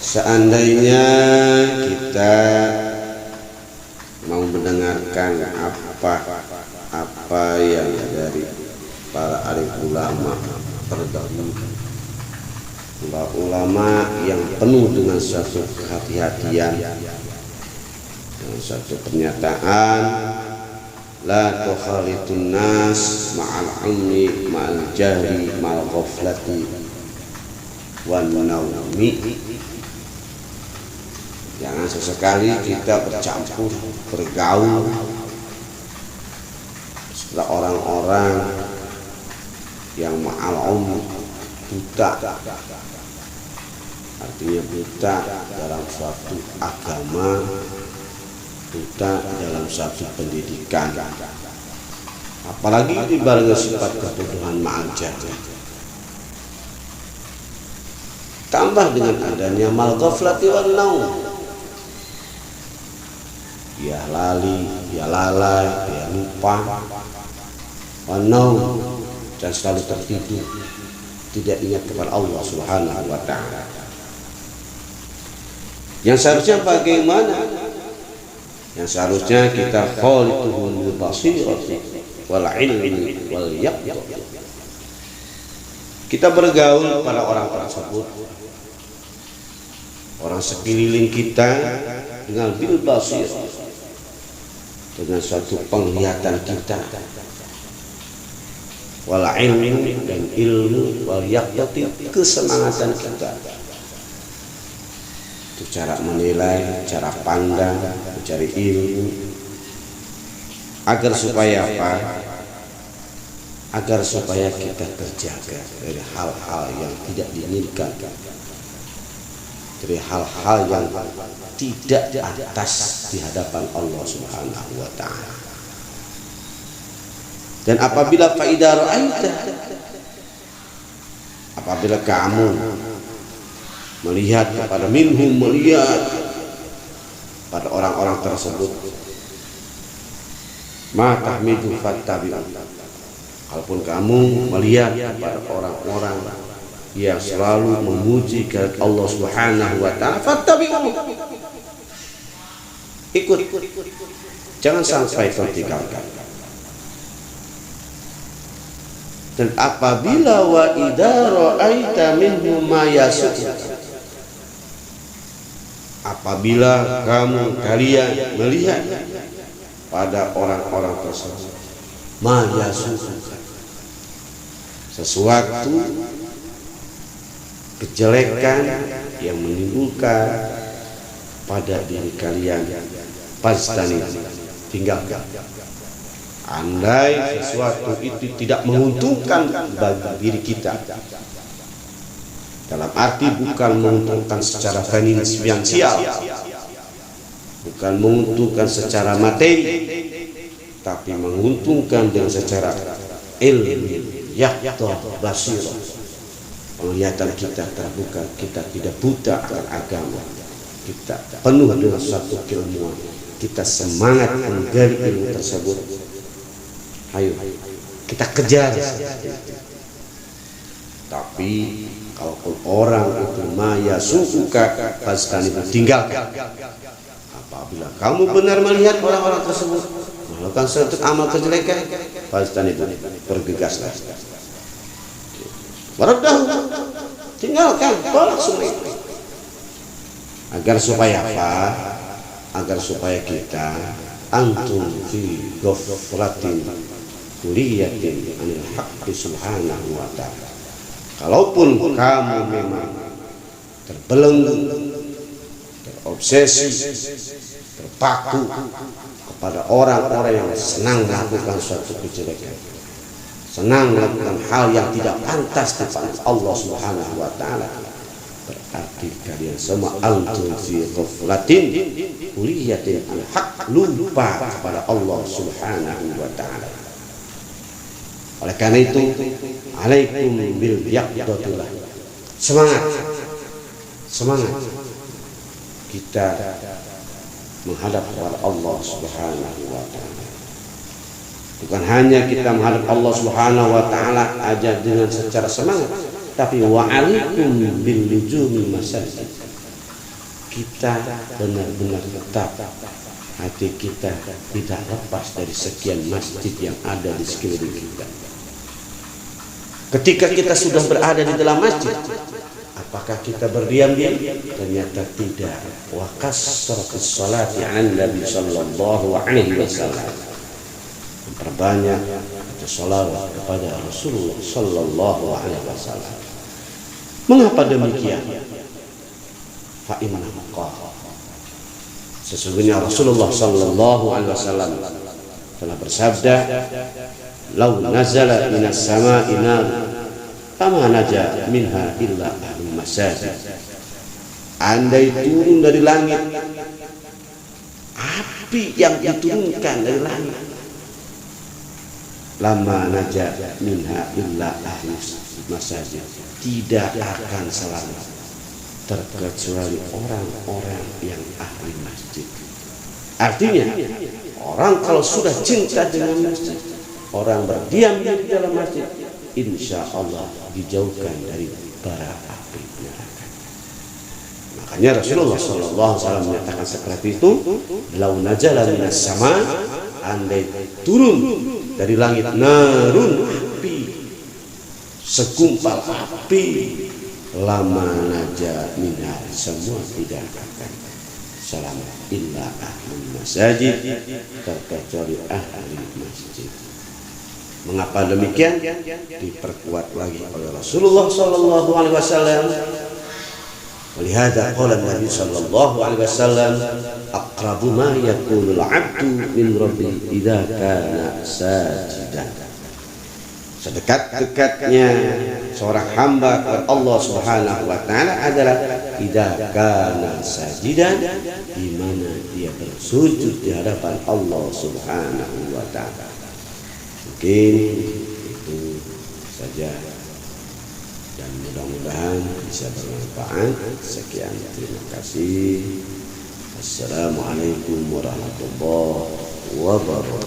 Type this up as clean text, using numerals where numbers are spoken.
Seandainya kita mau mendengarkan apa yang dari para alim ulama terdahulu, ulama yang penuh dengan suatu kehati-hatian, dengan suatu pernyataan, la tukhalitun nas ma'al ilmi ma'al jahli ma'al ghaflati wan naumi. Jangan sesekali kita bercampur, bergaul setelah orang-orang yang ma'al buta, artinya buta dalam suatu agama, buta dalam suatu pendidikan, apalagi dibarengi sifat kebodohan ma'al jahli. Tambah dengan adanya mal ghaflati wan naum, dia lali, dia lalai, dia lupa, wan naum, dan selalu tertidur, tidak ingat kepada Allah Subhanahu wa ta'ala. Yang seharusnya bagaimana? Yang seharusnya kita khalituhum bil basirati wal ilmi wal yaqin. Kita bergaul pada orang tersebut, orang sekeliling kita, dengan bil basir, dengan suatu penglihatan kita, wal ilmi, dan ilmu, wal yaqin, kesemangatan kita. Itu cara menilai, cara pandang, mencari ilmu, agar supaya apa? Agar supaya kita terjaga dari hal-hal yang tidak diinginkan, dari hal-hal yang tidak atas di hadapan Allah Subhanahu wa ta'ala. Dan apabila faidah ra'aita, apabila kamu melihat kepada minhum, melihat pada orang-orang tersebut, ma tahmidu fattabi'u, kalaupun kamu melihat kepada orang-orang yang selalu memuji kepada Allah Subhanahu wa ta'ala, fattabi'u, ikut, jangan sampai tertinggalkan. Dan apabila wa idza ra'aita minhum ma yasuk, apabila kalian melihat pada orang-orang tersebut ma yasuk, sesuatu kejelekan yang menimbulkan pada diri kalian, pastani, tinggalkan. Andai sesuatu itu tidak menguntungkan bagi diri kita, dalam arti bukan menguntungkan secara finansial, bukan menguntungkan secara materi, tapi menguntungkan dengan secara ilmu, yaqta basirah, penglihatan kita terbuka, kita tidak buta akan agama, kita penuh dengan suatu keilmuan, kita semangat menggali ilmu tersebut. Ayo kita kejar. Tapi kalaupun orang itu maya suka, pasti tinggalkan. Apabila kamu benar melihat orang-orang tersebut melakukan suatu amal kejelekan, pasti bergegaslah. Waraddahu, tinggalkan, tolak semua itu. Agar supaya apa? Agar supaya kita antum fi ghaflatin kuliyatin anil haqqi subhanahu wa ta'ala. Kalaupun kamu memang terbelenggu, terobsesi, terpaku kepada orang-orang yang senang melakukan suatu kejelekan, senang melakukan hal yang tidak pantas di depan Allah Subhanahu wa ta'ala, berarti kalian semua antum fi ghaflatin kuliyatin anil haqq, lupa kepada Allah Subhanahu wa ta'ala. Oleh karena itu, alaikum bil yaqdatillah, semangat kita menghadap kepada Allah Subhanahu wa ta'ala. Bukan hanya kita menghadap Allah Subhanahu wa ta'ala aja dengan secara semangat, tapi wa alaikum bil luzumil masajid, kita benar-benar tetap hati kita tidak lepas dari sekian masjid yang ada di sekeliling kita. Ketika kita sudah berada di dalam masjid, apakah kita berdiam-diam? Ternyata tidak. Wa kasratus sholati 'alan Nabi sallallahu alaihi wasallam. Memperbanyak sholawat kepada Rasulullah sallallahu alaihi wasallam. Mengapa demikian? Fa innahu qala, sesungguhnya Rasulullah sallallahu alaihi wasallam telah bersabda, "Lau nazala minas sama'i nar, fama naja minha illa ahlul masajid." Andai turun dari langit api yang diturunkan dari langit, lama naja minha illa ahlul masajid, tidak akan selamat terkecuali orang-orang yang ahli masjid. Artinya, orang kalau sudah cinta dengan masjid, orang berdiam di dalam masjid, insya Allah dijauhkan dari bara api neraka. Makanya Rasulullah SAW menyatakan seperti itu, "Lau najala minas sama", andai turun dari langit narun, api, segumpal api, lama naja minha, semua tidak akan selamat illa ahlul masajid, terkecuali ahli masjid. Mengapa demikian? Diperkuat lagi oleh Rasulullah sallallahu alaihi wasallam. Walihada qala Nabi sallallahu alaihi wasallam, aqrabu ma yakunul 'abdu min rabbi idza kana sajidan. Sedekat-dekatnya seorang hamba kepada Allah Subhanahu wa taala adalah idza kana sajidan, di mana dia bersujud di hadapan Allah Subhanahu wa taala. Mungkin itu saja dan mudah-mudahan bisa bermanfaat. Sekian, terima kasih. Assalamualaikum warahmatullahi wabarakatuh.